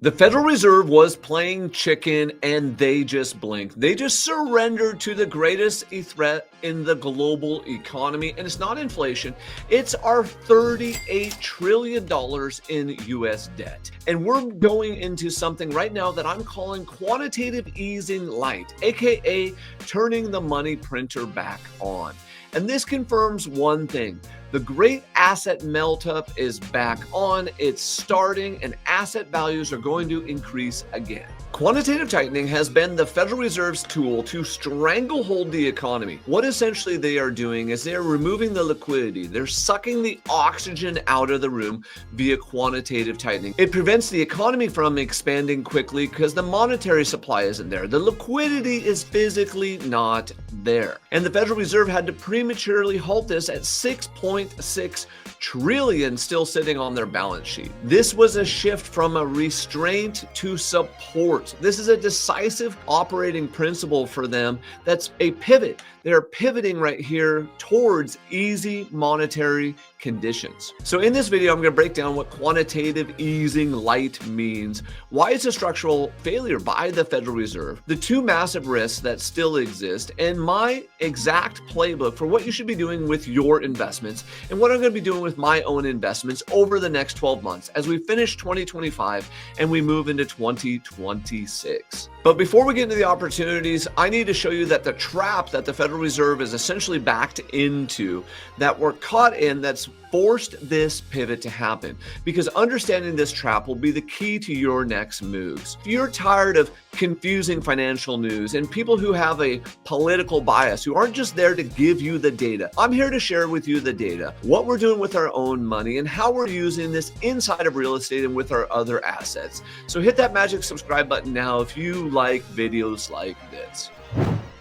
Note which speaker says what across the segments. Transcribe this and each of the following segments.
Speaker 1: The Federal Reserve was playing chicken and they just blinked. They just surrendered to the greatest threat in the global economy. And it's not inflation, it's our $38 trillion in US debt. And we're going into something right now that I'm calling quantitative easing light, aka turning the money printer back on. And this confirms one thing. The great asset melt-up is back on, it's starting, and asset values are going to increase again. Quantitative tightening has been the Federal Reserve's tool to stranglehold the economy. What essentially they are doing is they are removing the liquidity. They're sucking the oxygen out of the room via quantitative tightening. It prevents the economy from expanding quickly because the monetary supply isn't there. The liquidity is physically not there. And the Federal Reserve had to prematurely halt this at 6.6 trillion still sitting on their balance sheet. This was a shift from a restraint to support. This is a decisive operating principle for them. That's a pivot. They're pivoting right here towards easy monetary conditions. So in this video, I'm going to break down what quantitative easing light means, why it's a structural failure by the Federal Reserve, the two massive risks that still exist, and my exact playbook for what you should be doing with your investments and what I'm going to be doing with my own investments over the next 12 months as we finish 2025 and we move into 2026. But before we get into the opportunities, I need to show you that the trap that the Federal Reserve is essentially backed into, that we're caught in, that's forced this pivot to happen. Because understanding this trap will be the key to your next moves. If you're tired of confusing financial news and people who have a political bias, who aren't just there to give you the data, I'm here to share with you the data, what we're doing with our own money and how we're using this inside of real estate and with our other assets. So hit that magic subscribe button now if you like videos like this.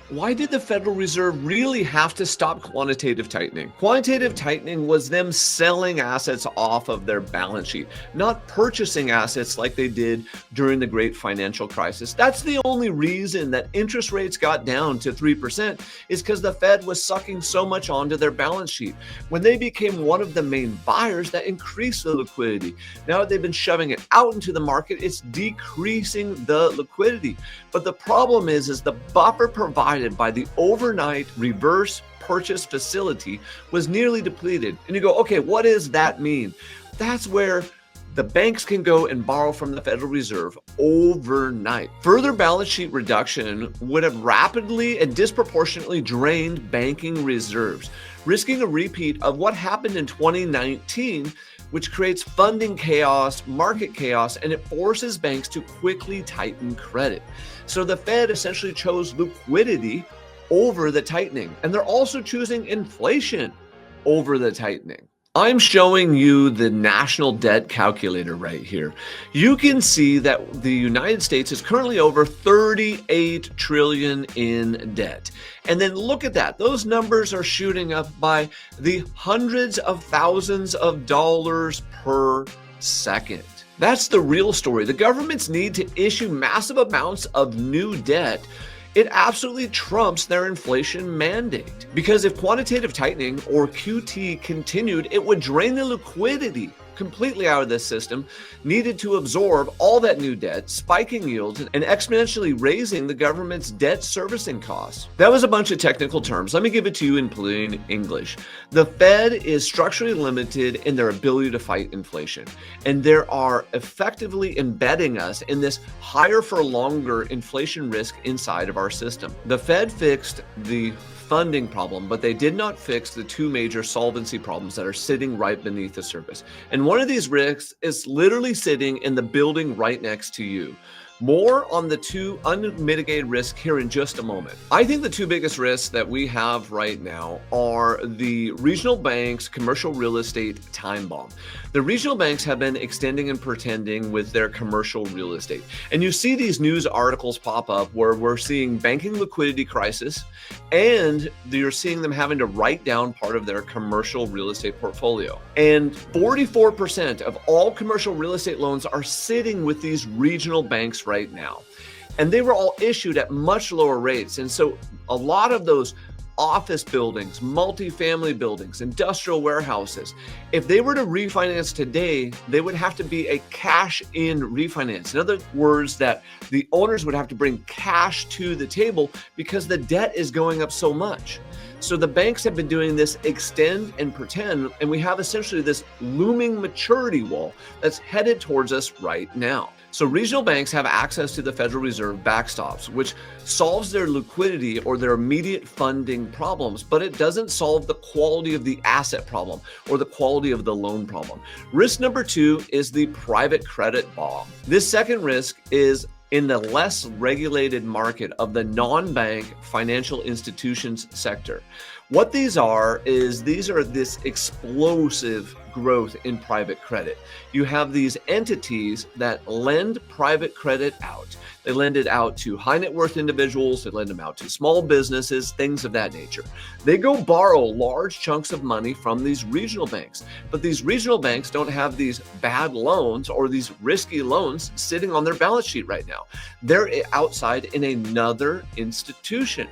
Speaker 1: Why did the Federal Reserve really have to stop quantitative tightening? Quantitative tightening was them selling assets off of their balance sheet, not purchasing assets like they did during the great financial crisis. That's the only reason that interest rates got down to 3% is because the Fed was sucking so much onto their balance sheet. When they became one of the main buyers, that increased the liquidity. Now that they've been shoving it out into the market, it's decreasing the liquidity. But the problem is the buffer provided by the overnight reverse purchase facility was nearly depleted. And you go, okay, what does that mean? That's where the banks can go and borrow from the Federal Reserve overnight. Further balance sheet reduction would have rapidly and disproportionately drained banking reserves, risking a repeat of what happened in 2019, which creates funding chaos, market chaos, and it forces banks to quickly tighten credit. So the Fed essentially chose liquidity over the tightening, and they're also choosing inflation over the tightening. I'm showing you the national debt calculator right here. You can see that the United States is currently over 38 trillion in debt. And then look at that. Those numbers are shooting up by the hundreds of thousands of dollars per second. That's the real story. The governments need to issue massive amounts of new debt. It absolutely trumps their inflation mandate. Because if quantitative tightening or QT continued, it would drain the liquidity completely out of this system, needed to absorb all that new debt, spiking yields, and exponentially raising the government's debt servicing costs. That was a bunch of technical terms. Let me give it to you in plain English. The Fed is structurally limited in their ability to fight inflation, and they are effectively embedding us in this higher for longer inflation risk inside of our system. The Fed fixed the funding problem, but they did not fix the two major solvency problems that are sitting right beneath the surface. And one of these risks is literally sitting in the building right next to you. More on the two unmitigated risks here in just a moment. I think the two biggest risks that we have right now are the regional banks' commercial real estate time bomb. The regional banks have been extending and pretending with their commercial real estate. And you see these news articles pop up where we're seeing banking liquidity crisis and you're seeing them having to write down part of their commercial real estate portfolio. And 44% of all commercial real estate loans are sitting with these regional banks right now. And they were all issued at much lower rates. And so a lot of those office buildings, multifamily buildings, industrial warehouses. If they were to refinance today, they would have to be a cash-in refinance. In other words, that the owners would have to bring cash to the table because the debt is going up so much. So the banks have been doing this extend and pretend, and we have essentially this looming maturity wall that's headed towards us right now. So regional banks have access to the Federal Reserve backstops, which solves their liquidity or their immediate funding problems, but it doesn't solve the quality of the asset problem or the quality of the loan problem. Risk number 2 is the private credit bomb. This second risk is in the less regulated market of the non-bank financial institutions sector. What these are this explosive growth in private credit. You have these entities that lend private credit out. They lend it out to high net worth individuals, they lend them out to small businesses, things of that nature. They go borrow large chunks of money from these regional banks, but these regional banks don't have these bad loans or these risky loans sitting on their balance sheet right now. They're outside in another institution.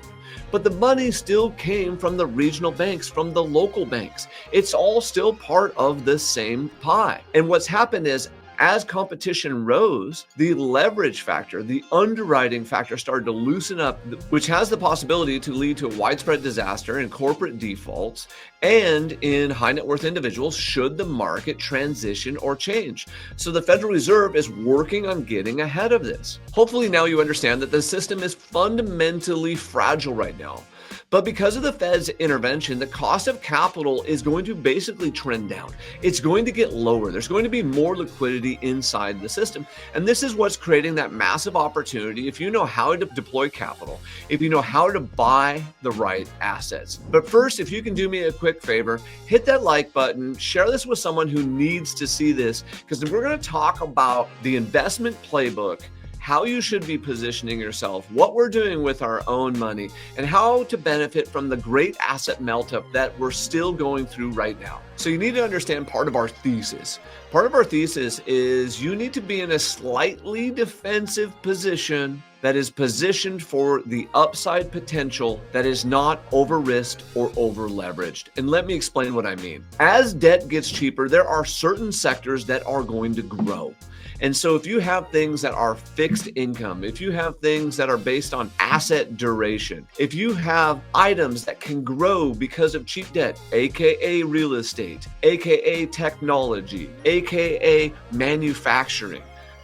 Speaker 1: But the money still came from the regional banks, from the local banks. It's all still part of the same pie. And what's happened is, as competition rose, the leverage factor, the underwriting factor started to loosen up, which has the possibility to lead to widespread disaster and corporate defaults and in high net worth individuals should the market transition or change. So the Federal Reserve is working on getting ahead of this. Hopefully now you understand that the system is fundamentally fragile right now. But because of the Fed's intervention, the cost of capital is going to basically trend down. It's going to get lower. There's going to be more liquidity inside the system. And this is what's creating that massive opportunity if you know how to deploy capital, if you know how to buy the right assets. But first, if you can do me a quick favor, hit that like button, share this with someone who needs to see this, because we're going to talk about the investment playbook, how you should be positioning yourself, what we're doing with our own money, and how to benefit from the great asset melt-up that we're still going through right now. So you need to understand part of our thesis. Part of our thesis is you need to be in a slightly defensive position that is positioned for the upside potential that is not over-risked or over-leveraged. And let me explain what I mean. As debt gets cheaper, there are certain sectors that are going to grow. And so if you have things that are fixed income, if you have things that are based on asset duration, if you have items that can grow because of cheap debt, aka real estate, aka technology, aka manufacturing,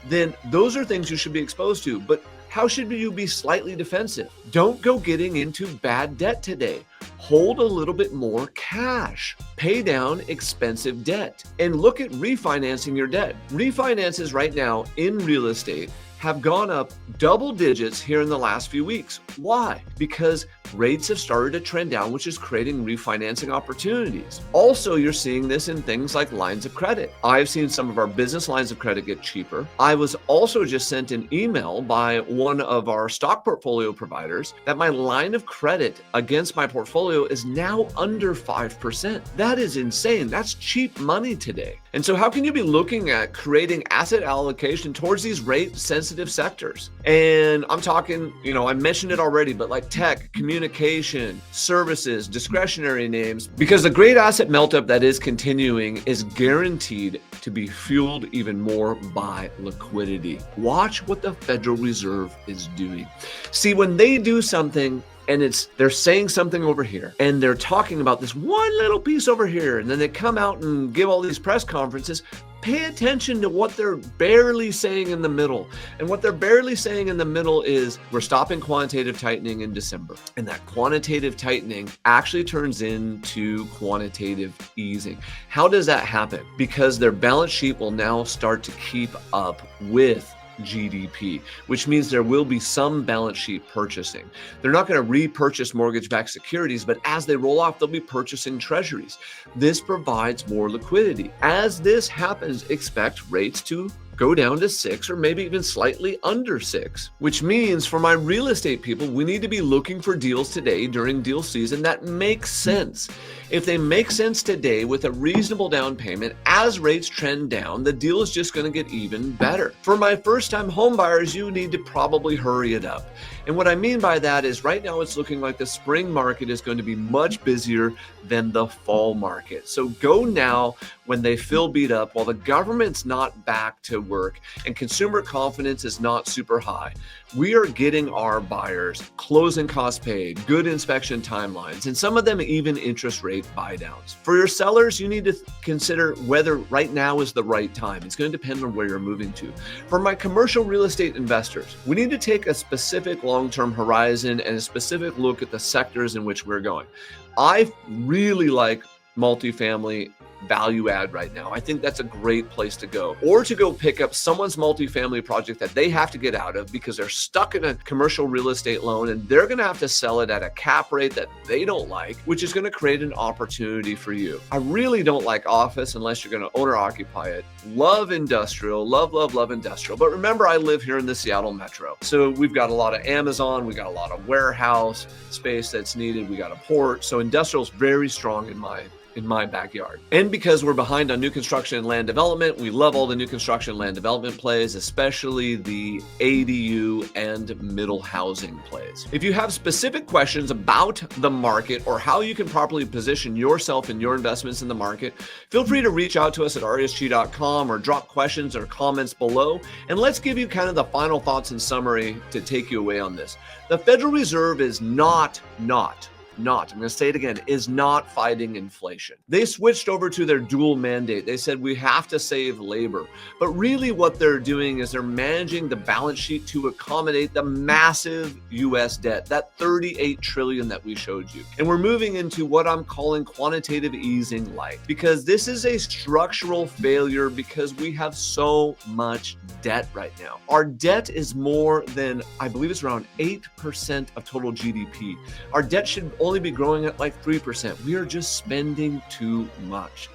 Speaker 1: then those are things you should be exposed to. But how should you be slightly defensive? Don't go getting into bad debt today. Hold a little bit more cash. Pay down expensive debt and look at refinancing your debt. Refinances right now in real estate have gone up double digits here in the last few weeks. Why? Because rates have started to trend down, which is creating refinancing opportunities. Also, you're seeing this in things like lines of credit. I've seen some of our business lines of credit get cheaper. I was also just sent an email by one of our stock portfolio providers that my line of credit against my portfolio is now under 5%. That is insane. That's cheap money today. And so how can you be looking at creating asset allocation towards these rate sensitive sectors? And I'm talking, I mentioned it already, but like tech, communication, services, discretionary names, because the great asset melt-up that is continuing is guaranteed to be fueled even more by liquidity. Watch what the Federal Reserve is doing. See, when they do something, and they're saying something over here and they're talking about this one little piece over here, and then they come out and give all these press conferences, pay attention to what they're barely saying in the middle. And what they're barely saying in the middle is we're stopping quantitative tightening in December. And that quantitative tightening actually turns into quantitative easing. How does that happen? Because their balance sheet will now start to keep up with GDP, which means there will be some balance sheet purchasing. They're not going to repurchase mortgage-backed securities, but as they roll off, they'll be purchasing treasuries. This provides more liquidity. As this happens, expect rates to go down to 6 or maybe even slightly under 6, which means for my real estate people, we need to be looking for deals today during deal season that make sense. If they make sense today with a reasonable down payment, as rates trend down, the deal is just going to get even better. For my first-time home buyers, you need to probably hurry it up. And what I mean by that is right now it's looking like the spring market is going to be much busier than the fall market. So go now when they feel beat up, while the government's not back to work and consumer confidence is not super high. We are getting our buyers closing costs paid, good inspection timelines, and some of them even interest rate buy downs. For your sellers, you need to consider whether right now is the right time. It's going to depend on where you're moving to. For my commercial real estate investors, we need to take a specific long-term horizon and a specific look at the sectors in which we're going. I really like multifamily value add right now. I think that's a great place to go, or to go pick up someone's multifamily project that they have to get out of because they're stuck in a commercial real estate loan and they're going to have to sell it at a cap rate that they don't like, which is going to create an opportunity for you. I really don't like office unless you're going to own or occupy it. Love industrial, love industrial. But remember, I live here in the Seattle metro. So we've got a lot of Amazon, we got a lot of warehouse space that's needed, we got a port. So industrial is very strong in my backyard. And because we're behind on new construction and land development, we love all the new construction and land development plays, especially the ADU and middle housing plays. If you have specific questions about the market or how you can properly position yourself and your investments in the market, feel free to reach out to us at resg.com or drop questions or comments below. And let's give you kind of the final thoughts and summary to take you away on this. The Federal Reserve is not, I'm going to say it again, is not fighting inflation. They switched over to their dual mandate. They said we have to save labor. But really what they're doing is they're managing the balance sheet to accommodate the massive US debt, that 38 trillion that we showed you. And we're moving into what I'm calling quantitative easing light, because this is a structural failure because we have so much debt right now. Our debt is more than, I believe it's around 8% of total GDP. Our debt should only be growing at like 3%. We are just spending too much.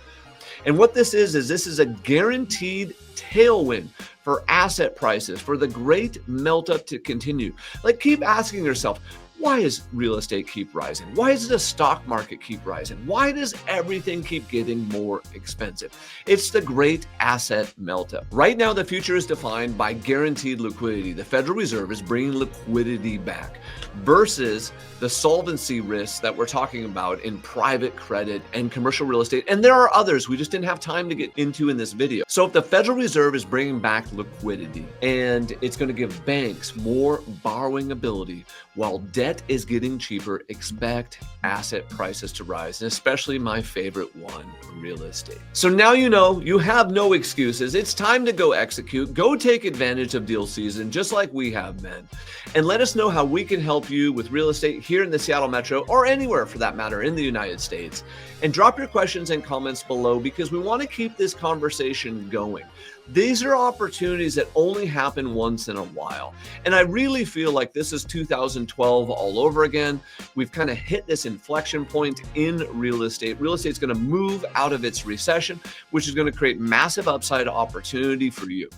Speaker 1: And what this is a guaranteed tailwind for asset prices, for the great melt up to continue. Like, keep asking yourself, why does real estate keep rising? Why does the stock market keep rising? Why does everything keep getting more expensive? It's the great asset melt-up. Right now, the future is defined by guaranteed liquidity. The Federal Reserve is bringing liquidity back versus the solvency risks that we're talking about in private credit and commercial real estate. And there are others we just didn't have time to get into in this video. So if the Federal Reserve is bringing back liquidity and it's going to give banks more borrowing ability while debt is getting cheaper, expect asset prices to rise, and especially my favorite one, real estate. So now you know you have no excuses. It's time to go execute, go take advantage of deal season, just like we have been. And let us know how we can help you with real estate here in the Seattle metro, or anywhere for that matter in the United States. And drop your questions and comments below, because we want to keep this conversation going. These are opportunities that only happen once in a while. And I really feel like this is 2012 all over again. We've kind of hit this inflection point in real estate. Real estate is going to move out of its recession, which is going to create massive upside opportunity for you.